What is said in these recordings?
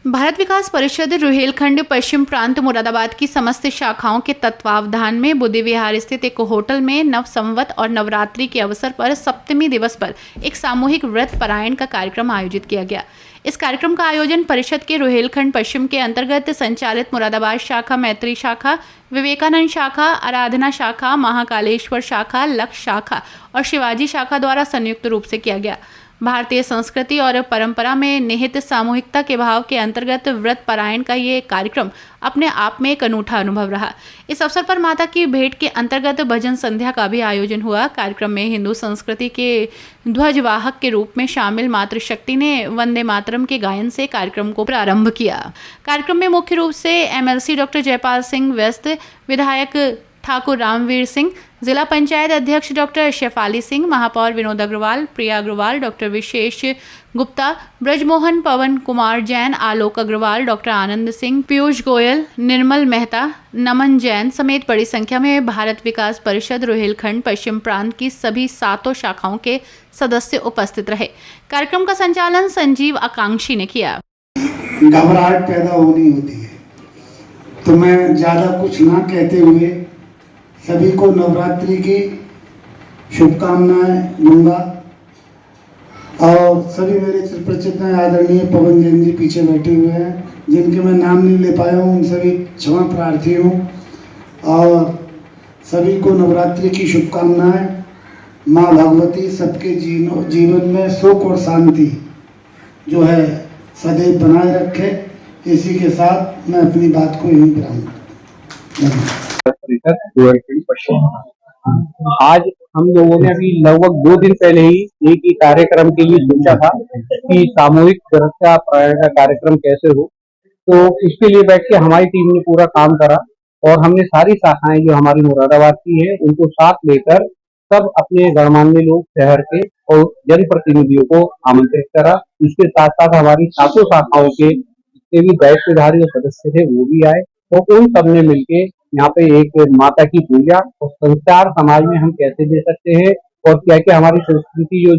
भारत विकास परिषद रुहेलखंड पश्चिम प्रांत मुरादाबाद की समस्त शाखाओं के तत्वावधान में बुद्धि विहार स्थित एक होटल में नव संवत और नवरात्रि के अवसर पर सप्तमी दिवस पर एक सामूहिक व्रत पारायण का कार्यक्रम आयोजित किया गया। इस कार्यक्रम का आयोजन परिषद के रुहेलखंड पश्चिम के अंतर्गत संचालित मुरादाबाद शाखा, मैत्री शाखा, विवेकानंद शाखा, आराधना शाखा, महाकालेश्वर शाखा, लक्ष्य शाखा और शिवाजी शाखा द्वारा संयुक्त रूप से किया गया। भारतीय संस्कृति और परंपरा में निहित सामूहिकता के भाव के अंतर्गत व्रत पारायण का ये कार्यक्रम अपने आप में एक अनूठा अनुभव रहा। इस अवसर पर माता की भेंट के अंतर्गत भजन संध्या का भी आयोजन हुआ। कार्यक्रम में हिंदू संस्कृति के ध्वजवाहक के रूप में शामिल मातृशक्ति ने वंदे मातरम के गायन से कार्यक्रम को प्रारंभ किया। कार्यक्रम में मुख्य रूप से MLC डॉक्टर जयपाल सिंह व्यस्त, विधायक ठाकुर रामवीर सिंह, जिला पंचायत अध्यक्ष डॉक्टर शेफाली सिंह, महापौर विनोद अग्रवाल, प्रिया अग्रवाल, डॉक्टर विशेष गुप्ता, ब्रजमोहन, पवन कुमार जैन, आलोक अग्रवाल, डॉक्टर आनंद सिंह, पीयूष गोयल, निर्मल मेहता, नमन जैन समेत बड़ी संख्या में भारत विकास परिषद रुहेलखंड पश्चिम प्रांत की सभी 7 शाखाओं के सदस्य उपस्थित रहे। कार्यक्रम का संचालन संजीव आकांक्षी ने किया। घबराहट पैदा होनी होती है, तो मैं ज्यादा कुछ ना कहते हुए सभी को नवरात्रि की शुभकामनाएं दूंगा। और सभी मेरे चिरपरिचित आदरणीय पवन जैन जी पीछे बैठे हुए हैं, जिनके मैं नाम नहीं ले पाया हूँ, उन सभी क्षमा प्रार्थी हूँ। और सभी को नवरात्रि की शुभकामनाएं। माँ भगवती सबके जीवन में सुख और शांति जो है सदैव बनाए रखे। इसी के साथ मैं अपनी बात को यहीं विराम करता हूँ। आज हम लोगों ने अभी लगभग 2 दिन पहले ही एक ही कार्यक्रम के लिए सोचा था कि सामूहिक व्रत का पारायण का कार्यक्रम कैसे हो, तो इसके लिए बैठ के हमारी टीम ने पूरा काम करा और हमने सारी शाखाएं जो हमारी मुरादाबाद की है उनको साथ लेकर सब अपने गणमान्य लोग शहर के और जनप्रतिनिधियों को आमंत्रित करा। इसके साथ साथ हमारी 7 शाखाओं के जितने भी दायित्वधारी सदस्य थे वो भी आए और उन सब ने मिलके यहाँ पे एक माता की पूजा और संस्कार समाज में हम कैसे दे सकते हैं और क्या क्या हमारी संस्कृति जो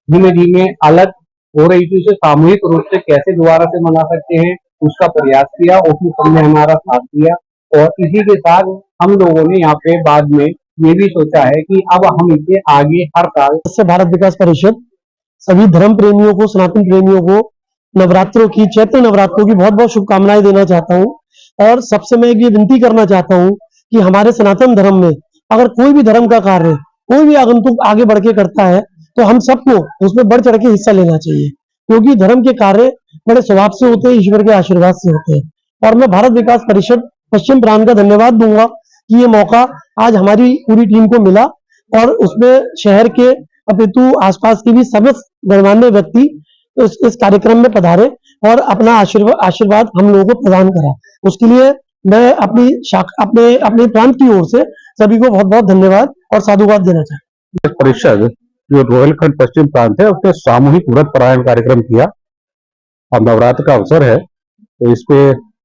धीमे धीमे अलग हो रही थी उसे सामूहिक रूप से कैसे दोबारा से मना सकते हैं, उसका प्रयास किया। उसमें सबने हमारा साथ दिया और इसी के साथ हम लोगों ने यहाँ पे बाद में ये भी सोचा है कि अब हम इसे आगे हर साल से भारत विकास परिषद सभी धर्म प्रेमियों को, सनातन प्रेमियों को नवरात्रों की, चैत्र नवरात्रों की बहुत बहुत शुभकामनाएं देना चाहता हूँ। और सबसे मैं ये विनती करना चाहता हूँ कि हमारे सनातन धर्म में अगर कोई भी धर्म का कार्य कोई भी आगंतुक आगे बढ़ के करता है तो हम सबको उसमें बढ़ चढ़ के हिस्सा लेना चाहिए, क्योंकि धर्म के कार्य बड़े स्वभाव से होते हैं, ईश्वर के आशीर्वाद से होते हैं। और मैं भारत विकास परिषद पश्चिम प्रांत का धन्यवाद दूंगा कि ये मौका आज हमारी पूरी टीम को मिला और उसमें शहर के अपितु आसपास के भी समस्त गणमान्य व्यक्ति इस कार्यक्रम में पधारे और अपना आशीर्वाद हम लोगों को प्रदान करा। उसके लिए मैं अपने प्रांत की ओर से सभी को बहुत बहुत धन्यवाद और साधुवाद देना चाहता हूँ। परिषद जो रुहेलखंड पश्चिम प्रांत है उसने सामूहिक व्रत पारायण कार्यक्रम किया। अब नवरात्र का अवसर है तो इस पे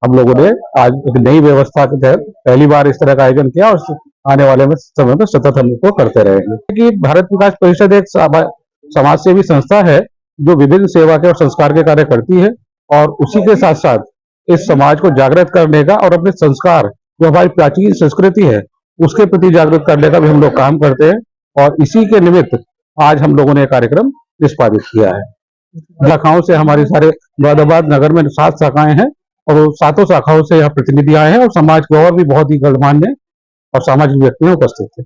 हम लोगों ने आज एक नई व्यवस्था के तहत पहली बार इस तरह का आयोजन किया और आने वाले समय में सतत हम इसको करते रहेंगे। कि भारत विकास परिषद एक समाज सेवी संस्था है जो विभिन्न सेवा के और संस्कार के कार्य करती है और उसी के साथ साथ इस समाज को जागृत करने का और अपने संस्कार जो हमारी प्राचीन संस्कृति है उसके प्रति जागृत करने का भी हम लोग काम करते हैं। और इसी के निमित्त आज हम लोगों ने कार्यक्रम निष्पादित किया है। शाखाओं से हमारे सारे मुरादाबाद नगर में 7 शाखाएं हैं और 7 शाखाओं से यहाँ प्रतिनिधि आए हैं और समाज के और भी बहुत ही गणमान्य और सामाजिक व्यक्ति उपस्थित थे।